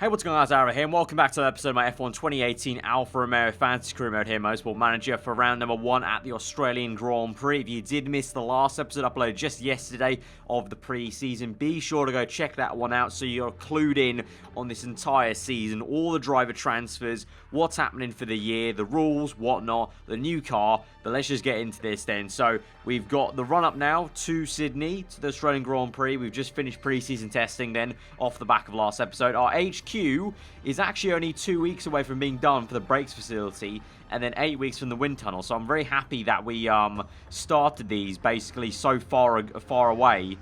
Hey, what's going on, guys? Aarava here, and welcome back to the episode of my F1 2018 Alfa Romeo Fantasy Career Mode here, Motorsport Manager for round number 1 at the Australian Grand Prix. If you did miss the last episode uploaded just yesterday of the pre-season, be sure to go check that one out so you're clued in on this entire season, all the driver transfers, what's happening for the year, the rules, whatnot, the new car. But let's just get into this then. So we've got the run-up now to Sydney, to the Australian Grand Prix. We've just finished pre-season testing then off the back of last episode. Our HQ is actually only 2 weeks away from being done for the brakes facility, and then 8 weeks from the wind tunnel. So I'm very happy that we started these basically so far away,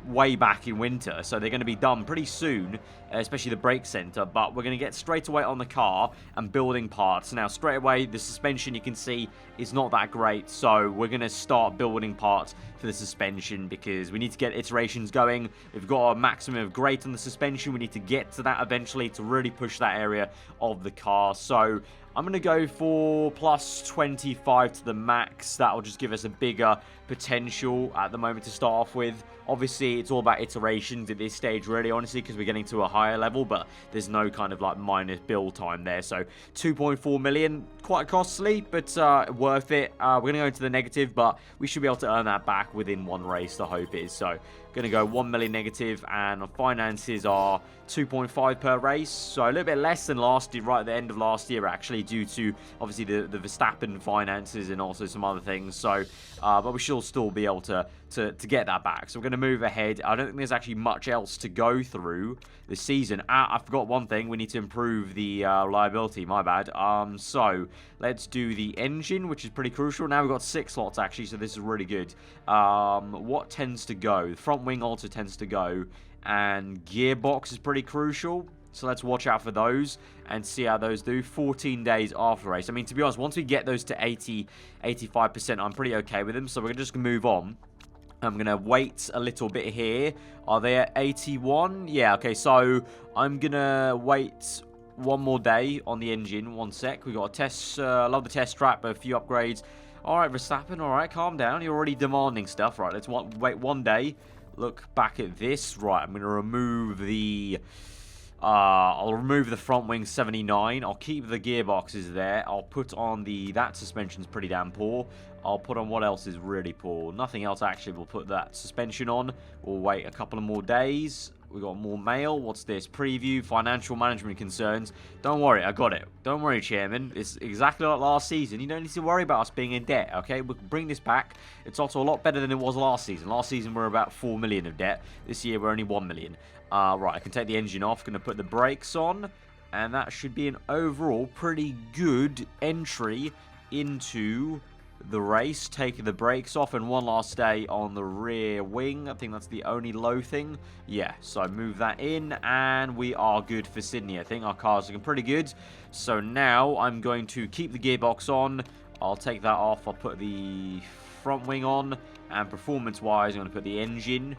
way back in winter. So they're going to be done pretty soon, especially the brake center. But we're going to get straight away on the car and building parts. Now straight away the suspension, you can see, is not that great, so we're going to start building parts for the suspension because we need to get iterations going. We've got a maximum of great on the suspension. We need to get to that eventually to really push that area of the car. So I'm going to go for plus 25 to the max. That will just give us a bigger potential at the moment to start off with. Obviously, it's all about iterations at this stage, really, honestly, because we're getting to a higher level, but there's no kind of like minus build time there. So 2.4 million, quite costly, but worth it. We're going to go into the negative, but we should be able to earn that back within one race, the hope is. So going to go 1 million negative, and our finances are 2.5 per race, so a little bit less than last year, right at the end of last year, actually, due to obviously the Verstappen finances and also some other things. So but we should still be able to get that back. So we're going to move ahead. I don't think there's actually much else to go through this season. I forgot one thing. We need to improve the reliability. My bad. So let's do the engine, which is pretty crucial. Now we've got 6 slots actually, so this is really good. What tends to go? The front wing also tends to go, and gearbox is pretty crucial. So let's watch out for those and see how those do. 14 days after race. I mean, to be honest, once we get those to 80, 85%, I'm pretty okay with them. So we're just going to move on. I'm going to wait a little bit here. Are they at 81? Yeah, okay. So I'm going to wait one more day on the engine. One sec. We got a test. I love the test track, but a few upgrades. All right, Verstappen. All right, calm down. You're already demanding stuff. Right, let's wait one day. Look back at this. Right, I'm going to remove the... I'll remove the front wing 79. I'll keep the gearboxes there. I'll put on that suspension's pretty damn poor. I'll put on what else is really poor. Nothing else actually. We'll put that suspension on. We'll wait a couple of more days. We got more mail. What's this? Preview, financial management concerns. Don't worry, I got it. Don't worry, Chairman. It's exactly like last season. You don't need to worry about us being in debt, okay? We'll bring this back. It's also a lot better than it was last season. Last season, we were about 4 million of debt. This year, we're only 1 million. Right, I can take the engine off. Going to put the brakes on. And that should be an overall pretty good entry into the race. Taking the brakes off, and one last day on the rear wing. I think that's the only low thing. Yeah, so move that in, and we are good for Sydney. I think our car's looking pretty good. So now I'm going to keep the gearbox on. I'll take that off. I'll put the front wing on, and performance-wise, I'm going to put the engine.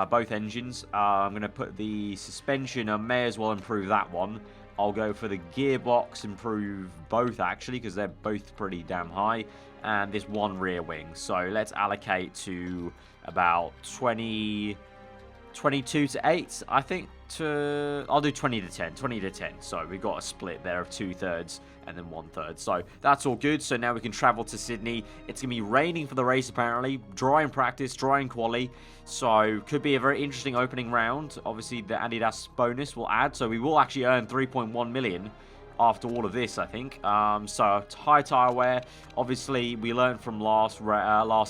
Both engines. I'm going to put the suspension. I may as well improve that one. I'll go for the gearbox, improve both actually, because they're both pretty damn high. And this one rear wing. So let's allocate to about 22 to 8, I think. I'll do 20 to 10. 20 to 10. So we've got a split there of 2/3 and then 1/3. So that's all good. So now we can travel to Sydney. It's going to be raining for the race apparently. Dry in practice, dry in quali. So could be a very interesting opening round. Obviously the Adidas bonus will add. So we will actually earn 3.1 million after all of this, I think. So high tire wear. Obviously, we learned from last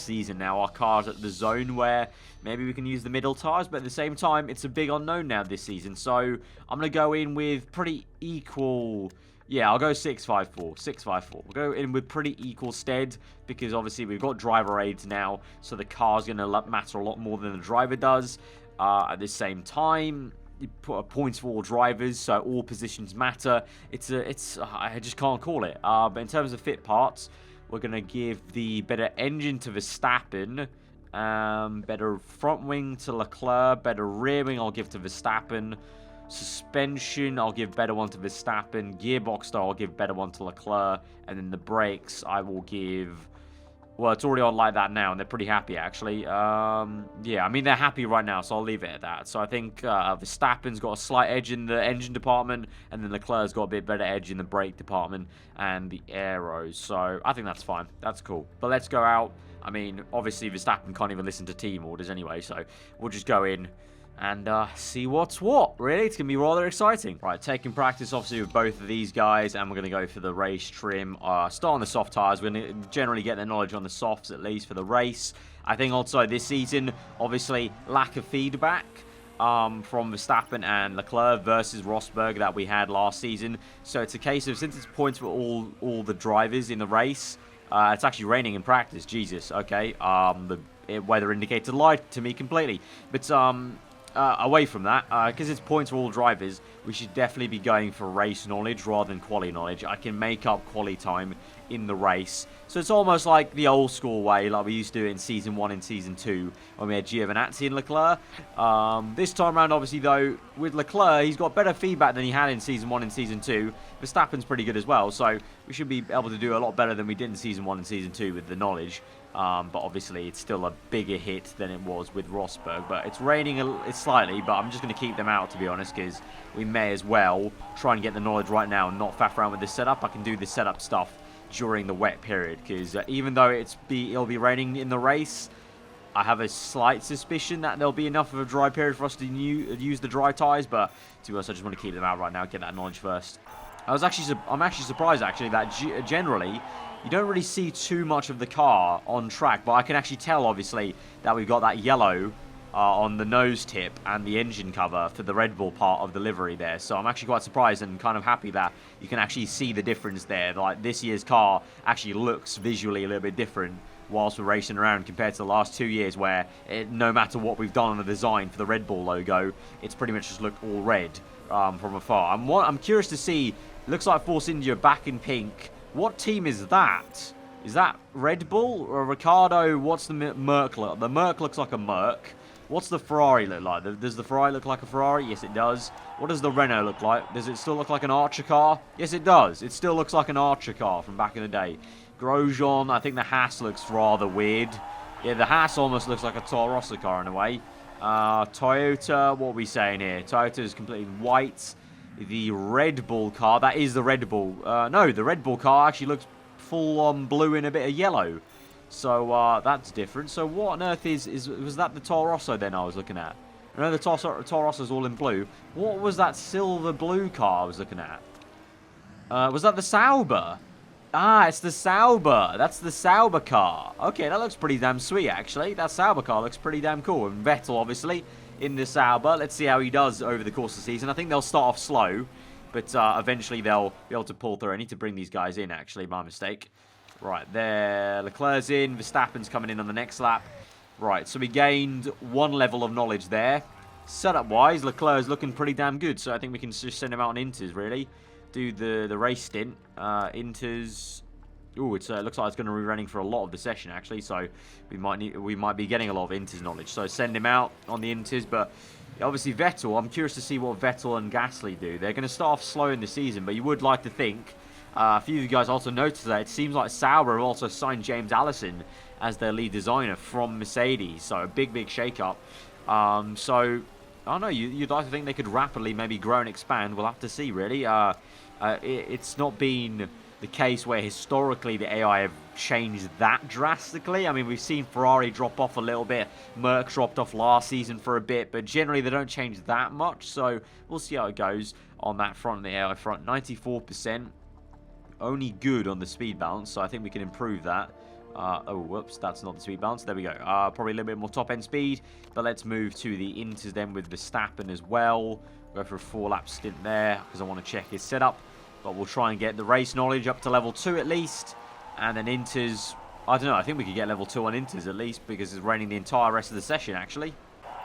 season. Now our car's at the zone where maybe we can use the middle tires, but at the same time, it's a big unknown now this season. So I'm gonna go in with pretty equal. Yeah, I'll go 654. 654. We'll go in with pretty equal stead because obviously we've got driver aids now, so the car's gonna matter a lot more than the driver does. At the same time, you put points for all drivers, so all positions matter. I just can't call it. But in terms of fit parts, we're gonna give the better engine to Verstappen, better front wing to Leclerc, better rear wing I'll give to Verstappen, suspension I'll give better one to Verstappen, gearbox though I'll give better one to Leclerc, and then the brakes I will give Well, it's already on like that now, and they're pretty happy, actually. Yeah, I mean, they're happy right now, so I'll leave it at that. So I think Verstappen's got a slight edge in the engine department, and then Leclerc's got a bit better edge in the brake department and the aeros. So I think that's fine. That's cool. But let's go out. I mean, obviously, Verstappen can't even listen to team orders anyway, so we'll just go in and see what's what. Really, it's going to be rather exciting. Right, taking practice, obviously, with both of these guys, and we're going to go for the race trim. Start on the soft tyres. We're going to generally get the knowledge on the softs, at least, for the race. I think also this season, obviously, lack of feedback from Verstappen and Leclerc versus Rosberg that we had last season. So it's a case of, since it's points for all the drivers in the race, it's actually raining in practice. Jesus, okay. The weather indicator lied to me completely. But away from that, because it's points for all drivers, we should definitely be going for race knowledge rather than quali knowledge. I can make up quali time in the race. So it's almost like the old school way, like we used to do it in Season 1 and Season 2, when we had Giovinazzi and Leclerc. This time around, obviously, though, with Leclerc, he's got better feedback than he had in Season 1 and Season 2. Verstappen's pretty good as well, so we should be able to do a lot better than we did in Season 1 and Season 2 with the knowledge. But obviously, it's still a bigger hit than it was with Rosberg. But it's raining it's slightly, but I'm just going to keep them out, to be honest, because we may as well try and get the knowledge right now and not faff around with this setup. I can do the setup stuff during the wet period, because even though it'll be raining in the race, I have a slight suspicion that there'll be enough of a dry period for us to use the dry tyres. But to be honest, I just want to keep them out right now, get that knowledge first. I'm actually surprised, actually, that generally you don't really see too much of the car on track, but I can actually tell, obviously, that we've got that yellow on the nose tip and the engine cover for the Red Bull part of the livery there. So I'm actually quite surprised and kind of happy that you can actually see the difference there. Like, this year's car actually looks visually a little bit different whilst we're racing around compared to the last 2 years, where no matter what we've done on the design for the Red Bull logo, it's pretty much just looked all red from afar. I'm curious to see. Looks like Force India back in pink. What team is that? Is that Red Bull or Ricardo? What's the Merc look? The Merc looks like a Merc. What's the Ferrari look like? Does the Ferrari look like a Ferrari? Yes, it does. What does the Renault look like? Does it still look like an Archer car? Yes, it does. It still looks like an Archer car from back in the day. Grosjean, I think the Haas looks rather weird. Yeah, the Haas almost looks like a Toro Rosso car in a way. Toyota, what are we saying here? Toyota is completely white. The Red Bull car, that is the Red Bull. No, the Red Bull car actually looks full on blue and a bit of yellow. So that's different. So what on earth was that the Toro Rosso then I was looking at? I know the Toro Rosso's all in blue. What was that silver blue car I was looking at? Was that the Sauber? Ah, it's the Sauber. That's the Sauber car. Okay, that looks pretty damn sweet, actually. That Sauber car looks pretty damn cool. And Vettel, obviously, in the Sauber. Let's see how he does over the course of the season. I think they'll start off slow, but eventually they'll be able to pull through. I need to bring these guys in, actually, my mistake. Right, there. Leclerc's in. Verstappen's coming in on the next lap. Right, so we gained one level of knowledge there. Setup-wise, Leclerc's looking pretty damn good, so I think we can just send him out on Inters, really. Do the race stint. Inters. Ooh, it looks like it's going to be running for a lot of the session, actually, so we might be getting a lot of Inters knowledge. So send him out on the Inters, but obviously Vettel, I'm curious to see what Vettel and Gasly do. They're going to start off slow in the season, but you would like to think. A few of you guys also noticed that it seems like Sauber have also signed James Allison as their lead designer from Mercedes, so a big shake-up. So, I don't know, you'd like to think they could rapidly maybe grow and expand. We'll have to see, really. It's not been the case where historically the AI have changed that drastically. I mean, we've seen Ferrari drop off a little bit. Merc dropped off last season for a bit, but generally they don't change that much. So we'll see how it goes on that front, the AI front. 94%. Only good on the speed balance, so I think we can improve that. Oh, whoops, that's not the speed balance. There we go. Probably a little bit more top-end speed, but let's move to the Inters then with Verstappen as well. Go for a 4-lap stint there, because I want to check his setup. But we'll try and get the race knowledge up to level 2 at least. And then Inters, I don't know, I think we could get level 2 on Inters at least, because it's raining the entire rest of the session, actually.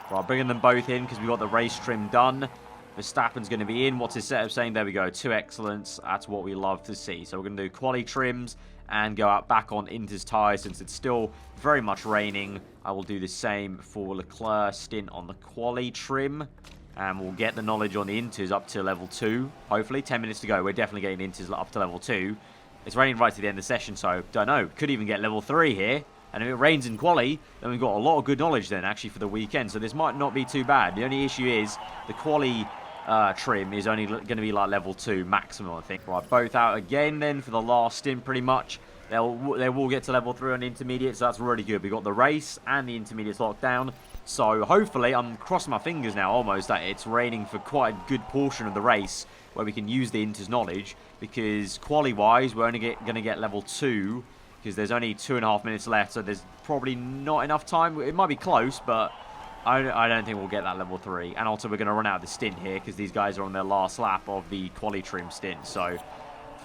Right, bringing them both in, because we've got the race trim done. Verstappen's going to be in. What's his setup saying? There we go. 2 excellence. That's what we love to see. So we're going to do quali trims and go out back on Inter's tyres since it's still very much raining. I will do the same for Leclerc stint on the quali trim. And we'll get the knowledge on the Inters up to level 2. Hopefully, 10 minutes to go. We're definitely getting Inters up to level 2. It's raining right to the end of the session, so don't know. Could even get level 3 here. And if it rains in quali, then we've got a lot of good knowledge then, actually, for the weekend. So this might not be too bad. The only issue is the quali trim is only going to be like level 2 maximum, I think. Right, both out again then for the last stint, pretty much. They will get to level 3 on the intermediate, so that's really good. We've got the race and the intermediates locked down. So hopefully, I'm crossing my fingers now almost that it's raining for quite a good portion of the race where we can use the Inter's knowledge, because quali-wise, we're only going to get level 2 because there's only 2.5 minutes left, so there's probably not enough time. It might be close, but I don't think we'll get that level 3. And also, we're going to run out of the stint here because these guys are on their last lap of the quali trim stint. So,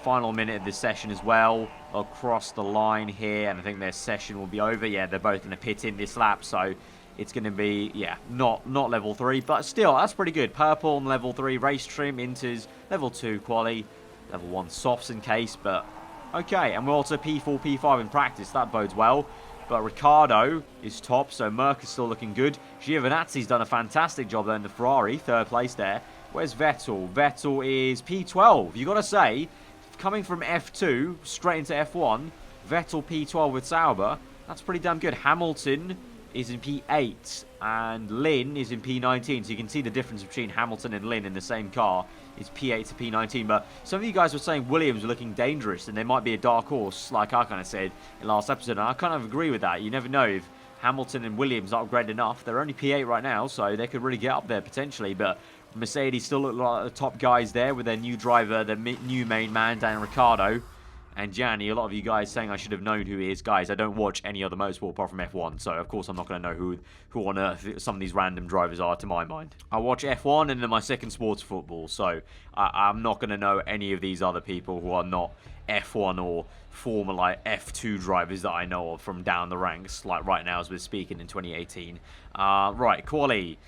final minute of this session as well. They'll cross the line here, and I think their session will be over. Yeah, they're both going to pit in this lap, so it's going to be, yeah, not level 3. But still, that's pretty good. Purple on level 3, race trim, Inters, level 2 quali, level 1 softs in case, but okay. And we're also P4, P5 in practice. That bodes well. But Ricciardo is top, so Merck is still looking good. Giovinazzi's done a fantastic job there in the Ferrari, 3rd place there. Where's Vettel? Vettel is P12. You got to say, coming from F2 straight into F1, Vettel P12 with Sauber, that's pretty damn good. Hamilton is in P8 and Lynn is in P19, so you can see the difference between Hamilton and Lynn in the same car. It's P8 to P19, but some of you guys were saying Williams were looking dangerous and they might be a dark horse, like I kind of said in last episode, and I kind of agree with that. You never know if Hamilton and Williams are upgraded enough. They're only P8 right now, so they could really get up there potentially, but Mercedes still look like the top guys there with their new driver, the new main man, Dan Ricciardo. And Gianni, a lot of you guys saying I should have known who he is. Guys, I don't watch any other motorsport apart from F1, so of course I'm not going to know who on earth some of these random drivers are to my mind. I watch F1 and then my second sport's football, so I'm not going to know any of these other people who are not F1 or former like F2 drivers that I know of from down the ranks, like right now as we're speaking in 2018. Right, quali.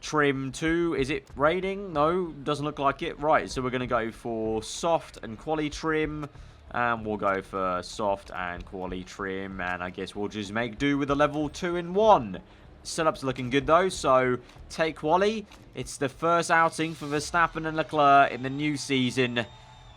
Trim 2, is it raining? No, doesn't look like it. Right, so we're going to go for soft and quali trim. And we'll go for soft and quali trim. And I guess we'll just make do with a level 2 in 1. Setup's looking good though. So take quali. It's the first outing for Verstappen and Leclerc in the new season.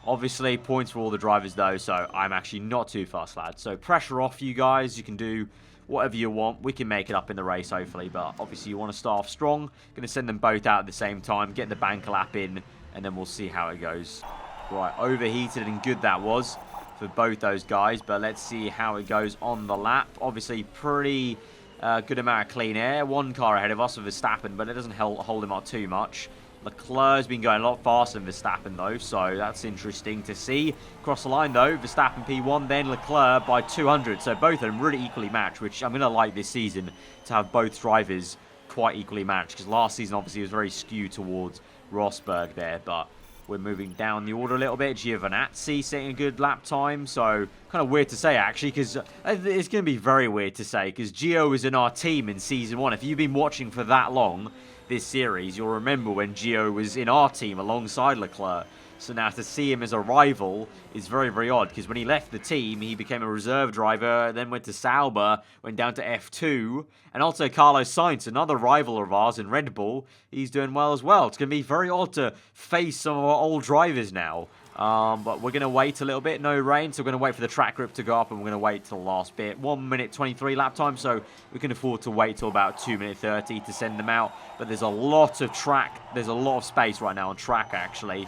Obviously points for all the drivers though. So I'm actually not too fast, lads. So pressure off, you guys. You can do whatever you want. We can make it up in the race hopefully. But obviously you want to start off strong. Going to send them both out at the same time. Get the bank lap in. And then we'll see how it goes. Right, overheated and good that was for both those guys, but let's see how it goes on the lap. Obviously, pretty good amount of clean air. One car ahead of us with Verstappen, but it doesn't hold him up too much. Leclerc's been going a lot faster than Verstappen, though, so that's interesting to see. Across the line, though, Verstappen P1, then Leclerc by 200, so both of them really equally matched, which I'm going to like this season, to have both drivers quite equally matched, because last season, obviously, was very skewed towards Rosberg there, but we're moving down the order a little bit. Giovinazzi setting a good lap time. So, kind of weird to say, actually, because it's going to be very weird to say, because Gio was in our team in Season 1. If you've been watching for that long, this series, you'll remember when Gio was in our team alongside Leclerc. So now to see him as a rival is very, very odd, because when he left the team, he became a reserve driver, then went to Sauber, went down to F2, and also Carlos Sainz, another rival of ours in Red Bull, he's doing well as well. It's going to be very odd to face some of our old drivers now. But we're going to wait a little bit, no rain, so we're going to wait for the track grip to go up, and we're going to wait till the last bit. 1 minute 23 lap time, so we can afford to wait till about 2 minute 30 to send them out. But there's a lot of track, there's a lot of space right now on track, actually.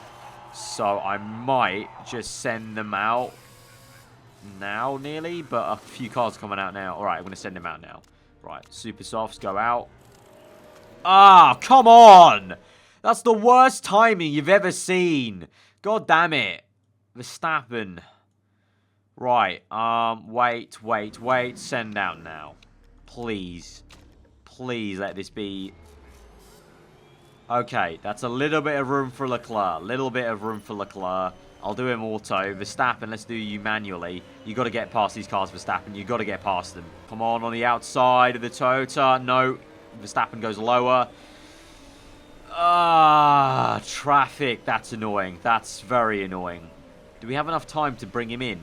So I might just send them out now, nearly, but a few cars coming out now. All right, I'm going to send them out now. Right, super softs go out. Ah, come on! That's the worst timing you've ever seen. God damn it. Verstappen. Right, wait. Send out now. Please. Please let this be... Okay, that's a little bit of room for Leclerc. I'll do him auto. Verstappen, let's do you manually. You got to get past these cars, Verstappen. You got to get past them. Come on the outside of the Toyota. No, Verstappen goes lower. Ah, traffic. That's annoying. That's very annoying. Do we have enough time to bring him in?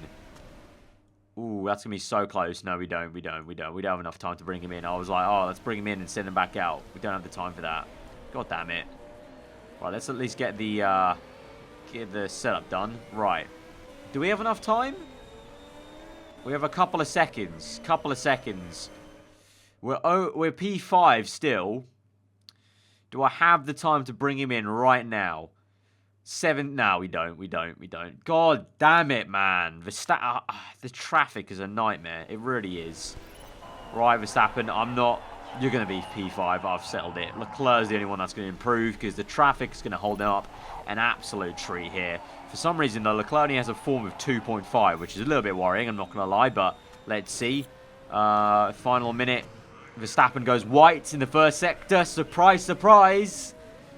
Ooh, that's going to be so close. No, we don't. We don't have enough time to bring him in. I was like, oh, let's bring him in and send him back out. We don't have the time for that. God damn it. Right, let's at least get the setup done. Right. Do we have enough time? We have a couple of seconds. We're P5 still. Do I have the time to bring him in right now? 7. No, we don't. God damn it, man. The traffic is a nightmare. It really is. Right, Verstappen, you're going to be P5. I've settled it. Leclerc's the only one that's going to improve because the traffic's going to hold him up an absolute treat here. For some reason, though, Leclerc only has a form of 2.5, which is a little bit worrying, I'm not going to lie, but let's see. Final minute. Verstappen goes white in the first sector. Surprise, surprise.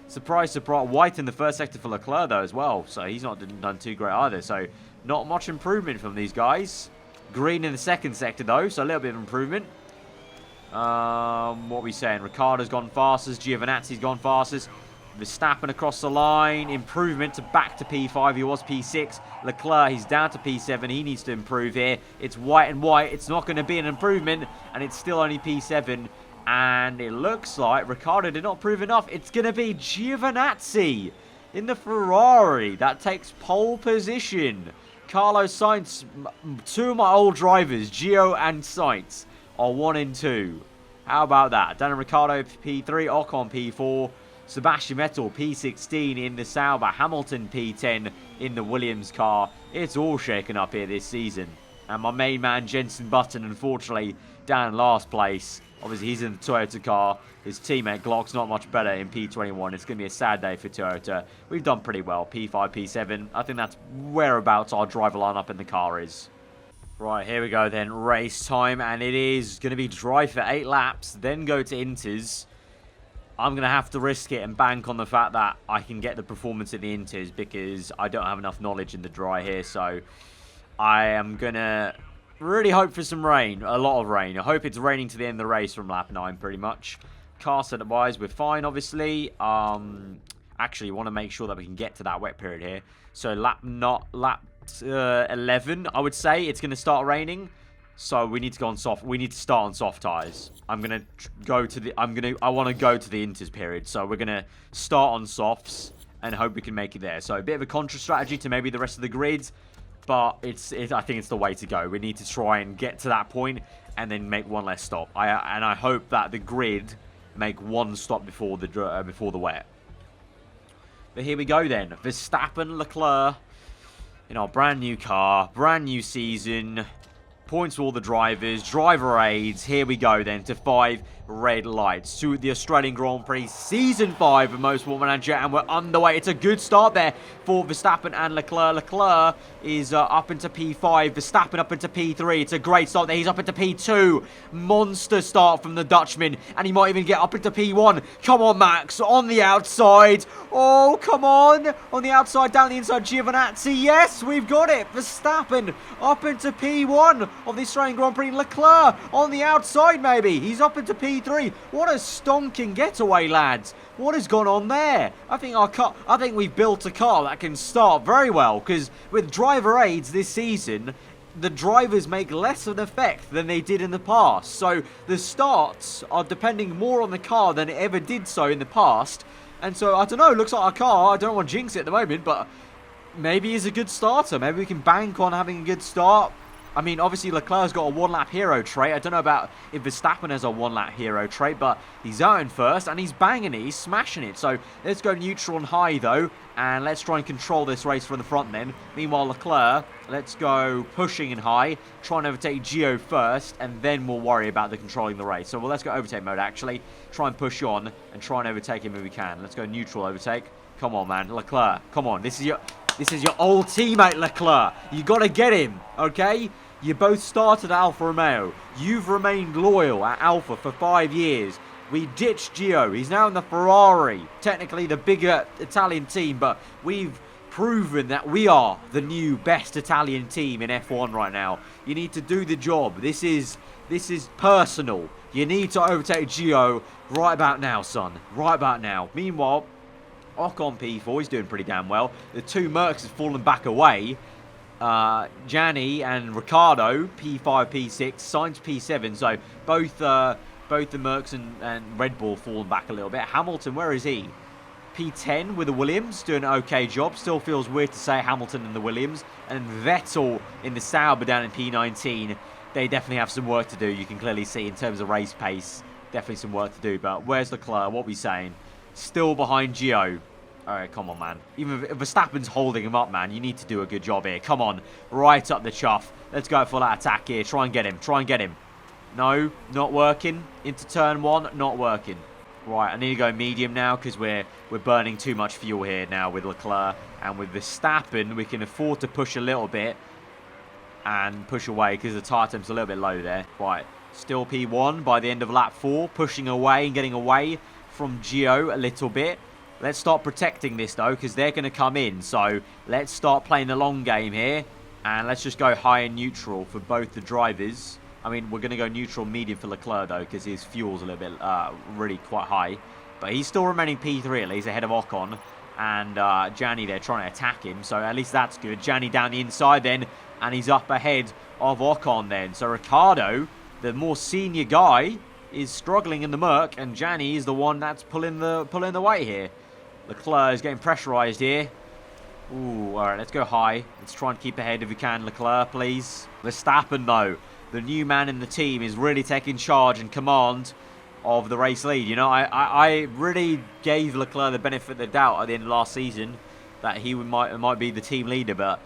Surprise, surprise. White in the first sector for Leclerc, though, as well. So he's not done too great either. So not much improvement from these guys. Green in the second sector, though. So a little bit of improvement. What are we saying? Ricciardo's gone fastest. Giovinazzi's gone fastest. Verstappen across the line. Improvement to back to P5. He was P6. Leclerc, he's down to P7. He needs to improve here. It's white and white. It's not going to be an improvement. And it's still only P7. And it looks like Ricciardo did not prove enough. It's going to be Giovinazzi in the Ferrari. That takes pole position. Carlos Sainz, 2 of my old drivers, Gio and Sainz, are 1 and 2. How about that? Daniel Ricciardo, P3, Ocon, P4. Sebastian Vettel, P16 in the Sauber. Hamilton, P10 in the Williams car. It's all shaken up here this season. And my main man, Jenson Button, unfortunately, down in last place. Obviously, he's in the Toyota car. His teammate, Glock's not much better in P21. It's going to be a sad day for Toyota. We've done pretty well. P5, P7. I think that's whereabouts our driver lineup in the car is. Right, here we go then. Race time. And it is going to be drive for 8 laps. Then go to Inters. I'm going to have to risk it and bank on the fact that I can get the performance at the Inters because I don't have enough knowledge in the dry here. So I am going to really hope for some rain. A lot of rain. I hope it's raining to the end of the race from lap 9 pretty much. Car setup-wise, we're fine, obviously. Actually, want to make sure that we can get to that wet period here. So lap 11, I would say, it's going to start raining. So we need to go on soft. We need to start on soft tires. I want to go to the Inters period. So we're gonna start on softs and hope we can make it there. So a bit of a contra strategy to maybe the rest of the grid, but I think it's the way to go. We need to try and get to that point and then make one less stop. I hope that the grid make one stop before the wet. But here we go then. Verstappen, Leclerc in our brand new car, brand new season. Points for all the drivers, driver aids. Here we go then to 5 red lights to the Australian Grand Prix Season 5 of Motorsport Manager, and we're underway. It's a good start there for Verstappen and Leclerc. Leclerc is up into P5, Verstappen up into P3. It's a great start there. He's up into P2. Monster start from the Dutchman, and he might even get up into P1. Come on, Max, on the outside. Oh, come on. On the outside, down the inside, Giovinazzi. Yes, we've got it. Verstappen up into P1 of the Australian Grand Prix. Leclerc on the outside, maybe. He's up into P3. What a stonking getaway, lads. What has gone on there? I think we've built a car that can start very well, because with driver aids this season, the drivers make less of an effect than they did in the past. So the starts are depending more on the car than it ever did so in the past. And so, I don't know, looks like our car, I don't want to jinx it at the moment, but maybe he's a good starter. Maybe we can bank on having a good start. I mean, obviously, Leclerc's got a one-lap hero trait. I don't know about if Verstappen has a one-lap hero trait, but he's out in first, and he's banging it. He's smashing it. So, let's go neutral and high, though, and let's try and control this race from the front, then. Meanwhile, Leclerc, let's go pushing in high, try and overtake Gio first, and then we'll worry about the controlling the race. So, well, let's go overtake mode, actually. Try and push on, and try and overtake him if we can. Let's go neutral overtake. Come on, man. Leclerc, come on. This is your old teammate, Leclerc. You got to get him, okay? You both started at Alfa Romeo. You've remained loyal at Alfa for 5 years. We ditched Gio. He's now in the Ferrari. Technically the bigger Italian team, but we've proven that we are the new best Italian team in F1 right now. You need to do the job. This is personal. You need to overtake Gio right about now, son. Right about now. Meanwhile, Ocon P4, he's doing pretty damn well. The 2 Mercs have fallen back away. Gianni and Ricciardo, P5, P6, Sainz P7, so both the Mercs and Red Bull fallen back a little bit. Hamilton, where is he? P10 with the Williams, doing an okay job. Still feels weird to say Hamilton and the Williams. And Vettel in the Sauber down in P19. They definitely have some work to do, you can clearly see in terms of race pace. Definitely some work to do, but where's Leclerc? What are we saying? Still behind Gio. Alright, come on, man. Even if Verstappen's holding him up, man, you need to do a good job here. Come on, right up the chuff. Let's go for that attack here. Try and get him. Try and get him. No, not working. Into turn 1, not working. Right, I need to go medium now because we're burning too much fuel here now with Leclerc. And with Verstappen, we can afford to push a little bit and push away because the tyre temp's a little bit low there. Right, still P1 by the end of lap 4. Pushing away and getting away from Gio a little bit. Let's start protecting this, though, because they're going to come in. So let's start playing the long game here. And let's just go high and neutral for both the drivers. I mean, we're going to go neutral medium for Leclerc, though, because his fuel's a little bit really quite high. But he's still remaining P3, at least, ahead of Ocon. And Gianni there trying to attack him. So at least that's good. Gianni down the inside then. And he's up ahead of Ocon then. So Ricciardo, the more senior guy, is struggling in the Merc. And Gianni is the one that's pulling the weight here. Leclerc is getting pressurized here. Ooh, alright, let's go high. Let's try and keep ahead if we can. Leclerc, please. Verstappen, though, the new man in the team, is really taking charge and command of the race lead. You know, I really gave Leclerc the benefit of the doubt at the end of last season that he might be the team leader. But,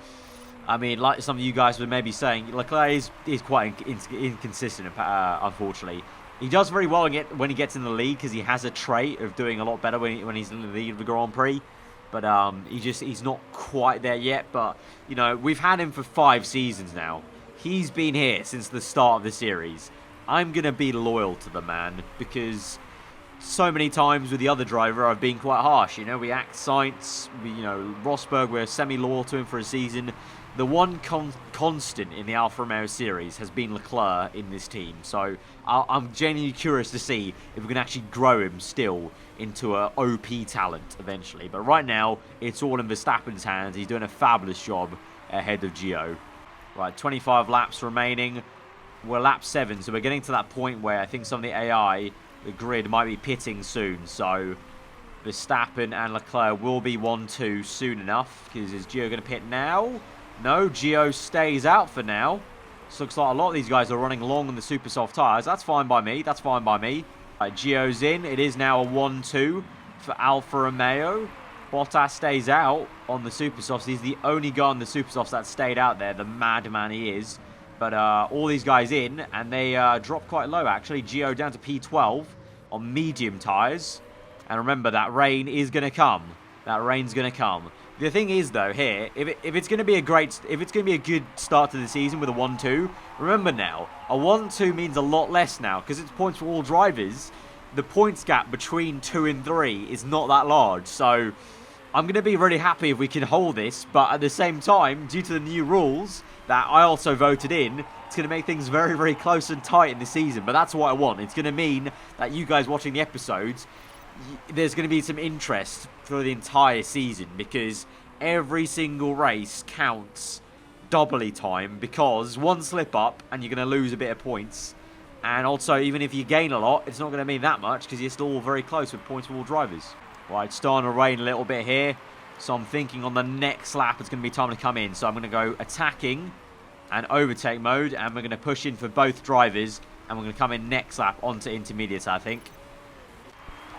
I mean, like some of you guys were maybe saying, Leclerc is quite inconsistent, unfortunately. He does very well when he gets in the lead because he has a trait of doing a lot better when he's in the lead of the Grand Prix. But he's not quite there yet. But, you know, we've had him for 5 seasons now. He's been here since the start of the series. I'm going to be loyal to the man because so many times with the other driver I've been quite harsh. You know, we act Sainz, Rosberg, we're semi-loyal to him for a season. The one constant in the Alfa Romeo series has been Leclerc in this team. So I'm genuinely curious to see if we can actually grow him still into an OP talent eventually. But right now, it's all in Verstappen's hands. He's doing a fabulous job ahead of Gio. Right, 25 laps remaining. We're lap 7, so we're getting to that point where I think some of the AI, the grid, might be pitting soon. So Verstappen and Leclerc will be 1-2 soon enough. Because is Gio going to pit now? No, Gio stays out for now. This looks like a lot of these guys are running long on the super soft tyres. That's fine by me. That's fine by me. Right, Gio's in. It is now a 1-2 for Alfa Romeo. Bottas stays out on the super softs. He's the only guy on the super softs that stayed out there. The madman he is. But all these guys in, and they drop quite low, actually. Gio down to P12 on medium tyres. And remember, that rain is going to come. That rain's going to come. The thing is, though, here, if it's going to be a good start to the season with a 1-2, remember now, a 1-2 means a lot less now because it's points for all drivers. The points gap between 2 and 3 is not that large, so I'm going to be really happy if we can hold this, but at the same time, due to the new rules that I also voted in, it's going to make things very, very close and tight in the season, but that's what I want. It's going to mean that you guys watching the episodes, there's going to be some interest for the entire season because every single race counts doubly time because one slip up and you're going to lose a bit of points. And also, even if you gain a lot, it's not going to mean that much because you're still very close with points for all drivers. Right, it's starting to rain a little bit here. So I'm thinking on the next lap it's going to be time to come in. So I'm going to go attacking and overtake mode. And we're going to push in for both drivers. And we're going to come in next lap onto intermediates, I think.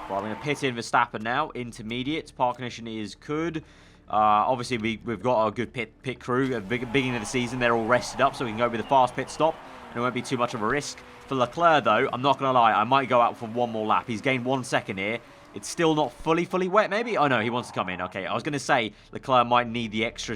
Well, I'm going to pit in Verstappen now. Intermediates. Park condition is good. Obviously, we've got a good pit crew. At the beginning of the season, they're all rested up. So we can go with a fast pit stop. And it won't be too much of a risk. For Leclerc, though, I'm not going to lie. I might go out for one more lap. He's gained 1 second here. It's still not fully wet, maybe? Oh, no, he wants to come in. Okay, I was going to say Leclerc might need the extra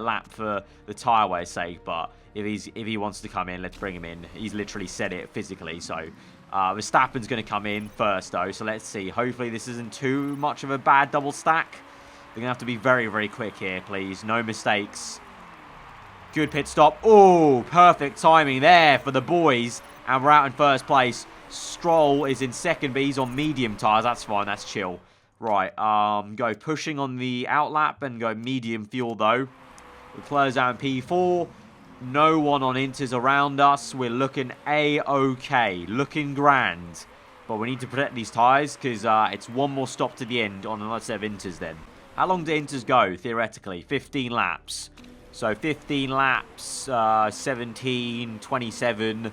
lap for the tyre wear's sake, but if he wants to come in, let's bring him in. He's literally said it physically, so Verstappen's going to come in first, though, so let's see. Hopefully this isn't too much of a bad double stack. They're going to have to be very, very quick here, please. No mistakes. Good pit stop. Oh, perfect timing there for the boys, and we're out in first place. Stroll is in second, but he's on medium tyres. That's fine. That's chill. Right. Go pushing on the outlap and go medium fuel, though. Leclerc's out in P4. No one on inters around us. We're looking A-OK. Looking grand. But we need to protect these tyres because it's one more stop to the end on another set of Inters then. How long do Inters go, theoretically? 15 laps. So 15 laps, 17, 27.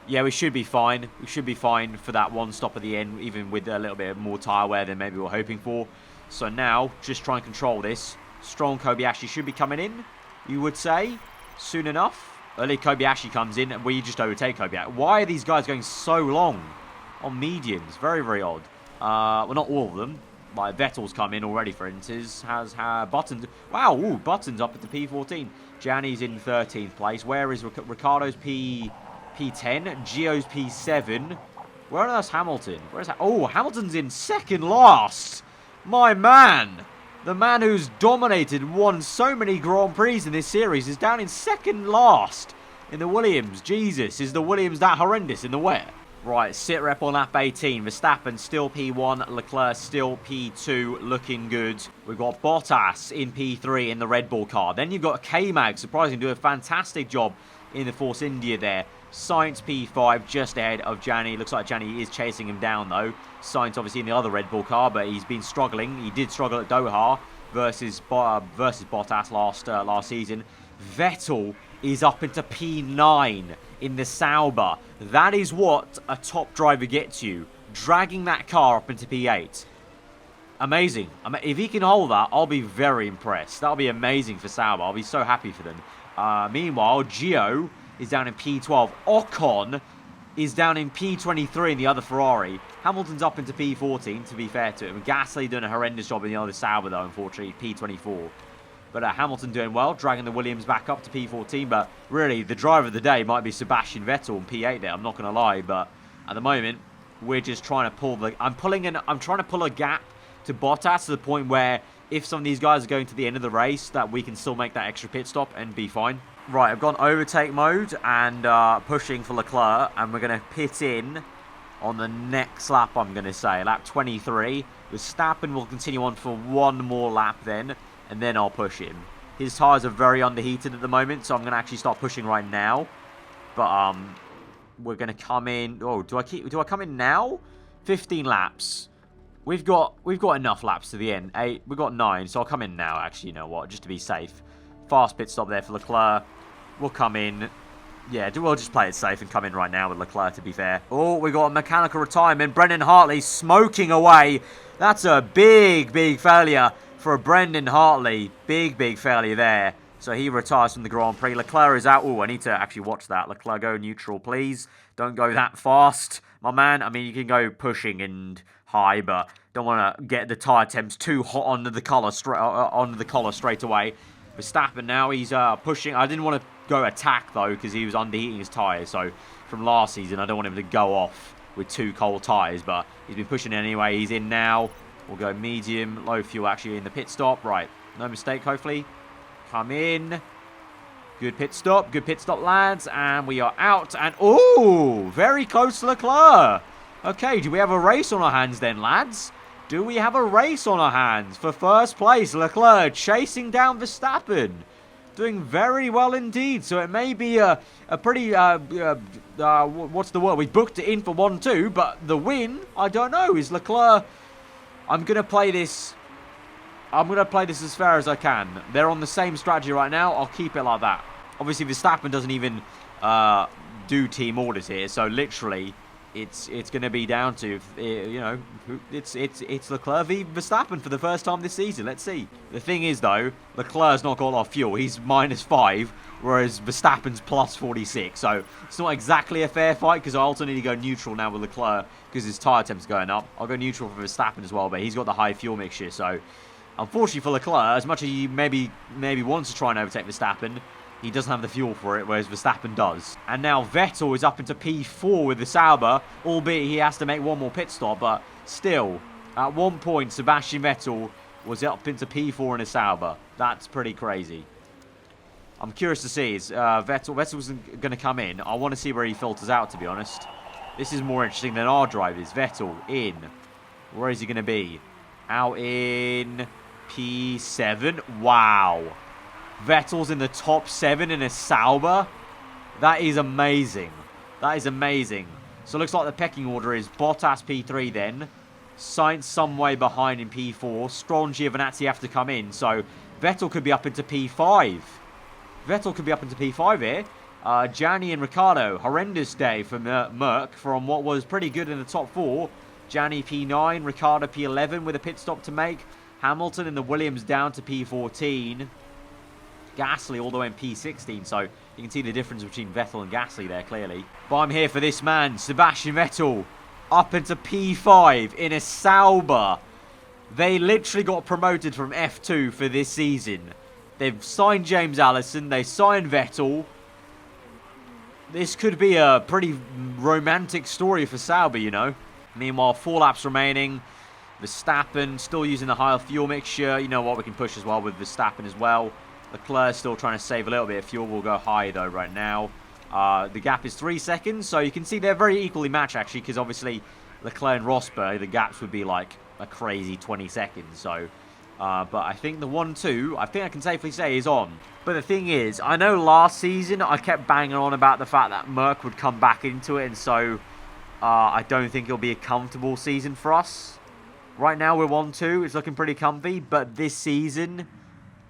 Yeah, we should be fine. We should be fine for that one stop at the end, even with a little bit more tyre wear than maybe we were hoping for. So now, just try and control this. Strong Kobayashi should be coming in, you would say, soon enough. Early Kobayashi comes in, and we just overtake Kobayashi. Why are these guys going so long on mediums? Very, very odd. Well, not all of them. Like, Vettel's come in already, for instance. Has Buttons. Wow, ooh, Buttons up at the P14. Gianni's in 13th place. Where is Ricardo's P10? Gio's P7. Where on earth's Hamilton? Where is that? Oh, Hamilton's in second last. My man. The man who's dominated, won so many Grand Prix in this series, is down in second last in the Williams. Jesus, is the Williams that horrendous in the wet? Right, sit rep on lap 18. Verstappen still P1, Leclerc still P2, looking good. We've got Bottas in P3 in the Red Bull car. Then you've got K-Mag, surprisingly, doing a fantastic job in the Force India there. Sainz P5 just ahead of Gianni. Looks like Gianni is chasing him down though. Sainz obviously in the other Red Bull car, but he's been struggling. He did struggle at Doha versus Bottas last season. Vettel is up into P9 in the Sauber. That is what a top driver gets you. Dragging that car up into P8. Amazing. If he can hold that, I'll be very impressed. That'll be amazing for Sauber. I'll be so happy for them. Meanwhile, Gio is down in P12. Ocon is down in P23 in the other Ferrari. Hamilton's up into P14, to be fair to him. Gasly doing a horrendous job in the other Sauber, though, unfortunately, P24. But Hamilton doing well, dragging the Williams back up to P14. But really, the driver of the day might be Sebastian Vettel in P8 there. I'm not going to lie. But at the moment, we're just trying to pull the... I'm trying to pull a gap to Bottas to the point where if some of these guys are going to the end of the race, that we can still make that extra pit stop and be fine. Right, I've gone overtake mode and pushing for Leclerc. And we're going to pit in on the next lap, I'm going to say. Lap 23. Verstappen will continue on for one more lap then. And then I'll push him. His tyres are very underheated at the moment, so I'm going to actually start pushing right now. But we're going to come in. Oh, do I come in now? 15 laps. We've got enough laps to the end. 8. We've got 9, so I'll come in now. Actually, you know what? Just to be safe. Fast pit stop there for Leclerc. We'll come in. Yeah, we'll just play it safe and come in right now with Leclerc, to be fair. Oh, we got a mechanical retirement. Brendan Hartley smoking away. That's a big, big failure for Brendan Hartley. Big, big failure there. So he retires from the Grand Prix. Leclerc is out. Oh, I need to actually watch that. Leclerc, go neutral, please. Don't go that fast, my man. I mean, you can go pushing and high, but don't want to get the tyre temps too hot onto the collar straight away. Verstappen now, he's pushing. I didn't want to go attack, though, because he was underheating his tyres. So from last season, I don't want him to go off with too cold tyres, but he's been pushing anyway. He's in now. We'll go medium, low fuel actually in the pit stop. Right, no mistake, hopefully. Come in. Good pit stop, lads. And we are out. And, oh, very close to Leclerc. Okay, do we have a race on our hands then, lads? Do we have a race on our hands for first place? Leclerc chasing down Verstappen. Doing very well indeed. So it may be a pretty, what's the word? We booked it in for 1-2, but the win, I don't know. Is Leclerc... I'm going to play this as fair as I can. They're on the same strategy right now. I'll keep it like that. Obviously, Verstappen doesn't even do team orders here. So, literally, it's going to be down to, you know, it's Leclerc v Verstappen for the first time this season. Let's see. The thing is, though, Leclerc's not got a lot of fuel. He's -5, whereas Verstappen's +46. So, it's not exactly a fair fight because I also need to go neutral now with Leclerc because his tyre temp's going up. I'll go neutral for Verstappen as well, but he's got the high fuel mixture. So, unfortunately for Leclerc, as much as he maybe wants to try and overtake Verstappen, he doesn't have the fuel for it, whereas Verstappen does. And now Vettel is up into P4 with the Sauber, albeit he has to make one more pit stop, but still, at one point, Sebastian Vettel was up into P4 in a Sauber. That's pretty crazy. I'm curious to see, is Vettel's going to come in. I want to see where he filters out, to be honest. This is more interesting than our drivers. Vettel in. Where is he going to be? Out in P7. Wow. Vettel's in the top 7 in a Sauber. That is amazing. That is amazing. So it looks like the pecking order is Bottas P3 then. Sainz some way behind in P4. Stroll and Giovinazzi have to come in. So Vettel could be up into P5. Vettel could be up into P5 here. Gianni and Ricciardo. Horrendous day for Merck from what was pretty good in the top 4. Gianni P9, Ricciardo P11 with a pit stop to make. Hamilton and the Williams down to P14. Gasly all the way in P16. So you can see the difference between Vettel and Gasly there clearly. But I'm here for this man, Sebastian Vettel. Up into P5 in a Sauber. They literally got promoted from F2 for this season. They've signed James Allison. They signed Vettel. This could be a pretty romantic story for Sauber, you know. Meanwhile, 4 laps remaining. Verstappen still using the higher fuel mixture. You know what, we can push as well with Verstappen as well. Leclerc still trying to save a little bit of fuel. We'll go high though right now. The gap is 3 seconds, so you can see they're very equally matched actually, because obviously Leclerc and Rosberg, the gaps would be like a crazy 20 seconds. So, but I think the 1-2, I think I can safely say is on. But the thing is, I know last season I kept banging on about the fact that Merck would come back into it, and so I don't think it'll be a comfortable season for us. Right now we're 1-2, it's looking pretty comfy, but this season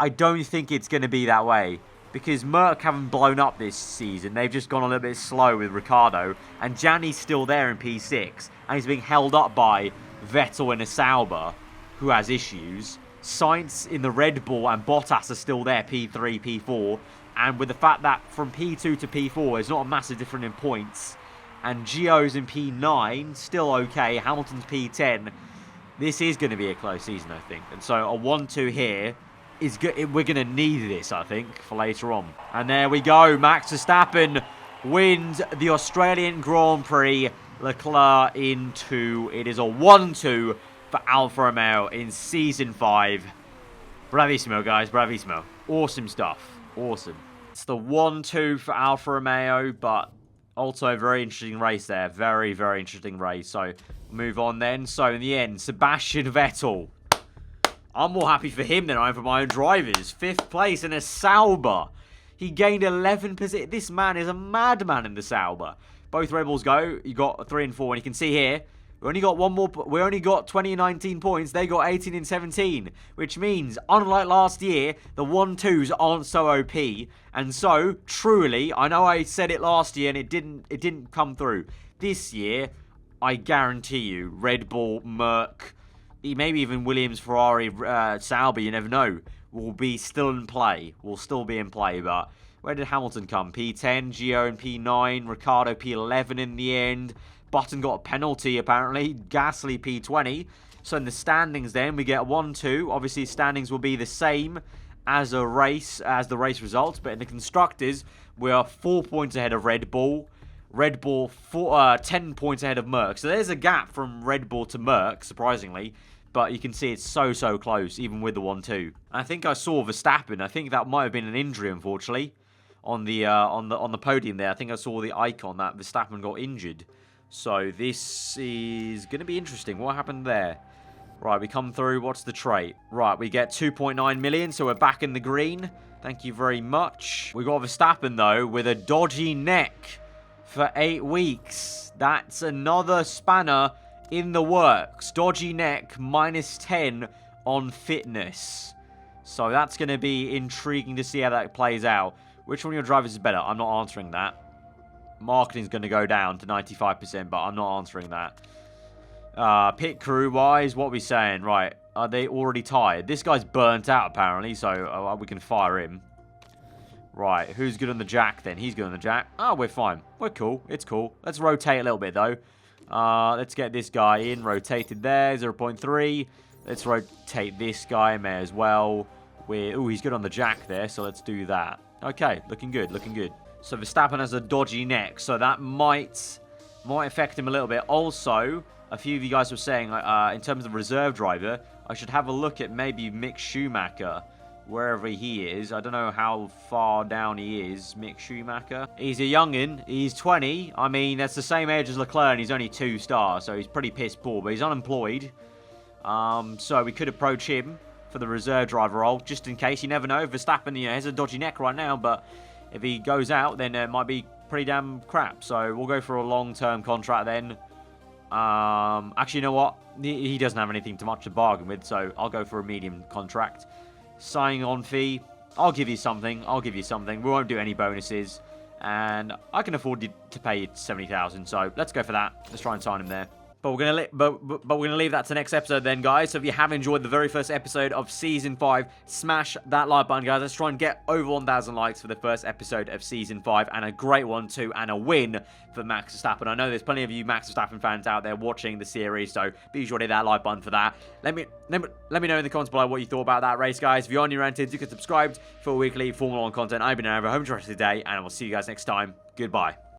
I don't think it's going to be that way. Because Merck haven't blown up this season. They've just gone a little bit slow with Ricciardo. And Gianni's still there in P6. And he's being held up by Vettel and a Sauber, who has issues. Sainz in the Red Bull and Bottas are still there, P3, P4. And with the fact that from P2 to P4, there's not a massive difference in points. And Gio's in P9, still okay. Hamilton's P10. This is going to be a close season, I think. And so a 1-2 here is good. We're going to need this, I think, for later on. And there we go. Max Verstappen wins the Australian Grand Prix. Leclerc in 2. It is a 1-2 for Alfa Romeo in Season 5. Bravissimo, guys. Bravissimo. Awesome stuff. Awesome. It's the 1-2 for Alfa Romeo, but also a very interesting race there. Very, very interesting race. So, move on then. So, in the end, Sebastian Vettel. I'm more happy for him than I am for my own drivers. 5th place in a Sauber. He gained 11%. This man is a madman in the Sauber. Both Red Bulls go. You got 3 and 4. And you can see here, we only got one more. We only got 20 and 19 points. They got 18 and 17. Which means, unlike last year, the 1-2s aren't so OP. And so, truly, I know I said it last year and it didn't come through. This year, I guarantee you, Red Bull, Merck, maybe even Williams, Ferrari, Sauber, you never know, will be still in play. Will still be in play, but where did Hamilton come? P10, Gio in P9, Ricciardo P11 in the end. Button got a penalty, apparently. Gasly P20. So in the standings then, we get 1-2. Obviously, standings will be the same as the race results, but in the Constructors, we are 4 points ahead of Red Bull. Red Bull 10 points ahead of Merck. So there's a gap from Red Bull to Merck, surprisingly. But you can see it's so close, even with the 1-2. I think I saw Verstappen. I think that might have been an injury, unfortunately, on the podium there. I think I saw the icon that Verstappen got injured. So this is going to be interesting. What happened there? Right, we come through. What's the trait? Right, we get 2.9 million, so we're back in the green. Thank you very much. We got Verstappen, though, with a dodgy neck for 8 weeks. That's another spanner in the works. Dodgy neck, -10 on fitness. So that's going to be intriguing to see how that plays out. Which one of your drivers is better? I'm not answering that. Marketing's going to go down to 95%, but I'm not answering that. Pit crew-wise, what are we saying? Right, are they already tired? This guy's burnt out, apparently, so we can fire him. Right, who's good on the jack, then? He's good on the jack. Oh, we're fine. We're cool. It's cool. Let's rotate a little bit, though. Let's get this guy in. Rotated there, 0.3. Let's rotate this guy, may as well. Ooh, he's good on the jack there, so let's do that. Okay, looking good, looking good. So Verstappen has a dodgy neck, so that might affect him a little bit. Also, a few of you guys were saying, in terms of reserve driver, I should have a look at maybe Mick Schumacher, wherever he is. I don't know how far down he is, Mick Schumacher. He's a youngin'. He's 20. I mean, that's the same age as Leclerc, and he's only 2 stars, so he's pretty piss poor, but he's unemployed. So we could approach him for the reserve driver role, just in case. You never know. Verstappen, has a dodgy neck right now, but if he goes out, then it might be pretty damn crap. So we'll go for a long-term contract then. Actually, you know what? He doesn't have anything too much to bargain with, so I'll go for a medium contract. Signing on fee, I'll give you something. I'll give you something. We won't do any bonuses, and I can afford to pay you 70,000. So let's go for that. Let's try and sign him there. But we're gonna leave that to next episode then, guys. So if you have enjoyed the very first episode of Season 5, smash that like button, guys. Let's try and get over 1,000 likes for the first episode of Season 5, and a great one too, and a win for Max Verstappen. I know there's plenty of you Max Verstappen fans out there watching the series, so be sure to hit that like button for that. Let me know in the comments below what you thought about that race, guys. If you're new around here, you can subscribe for weekly Formula 1 content. I've been over. Hope you enjoyed the day, and I will see you guys next time. Goodbye.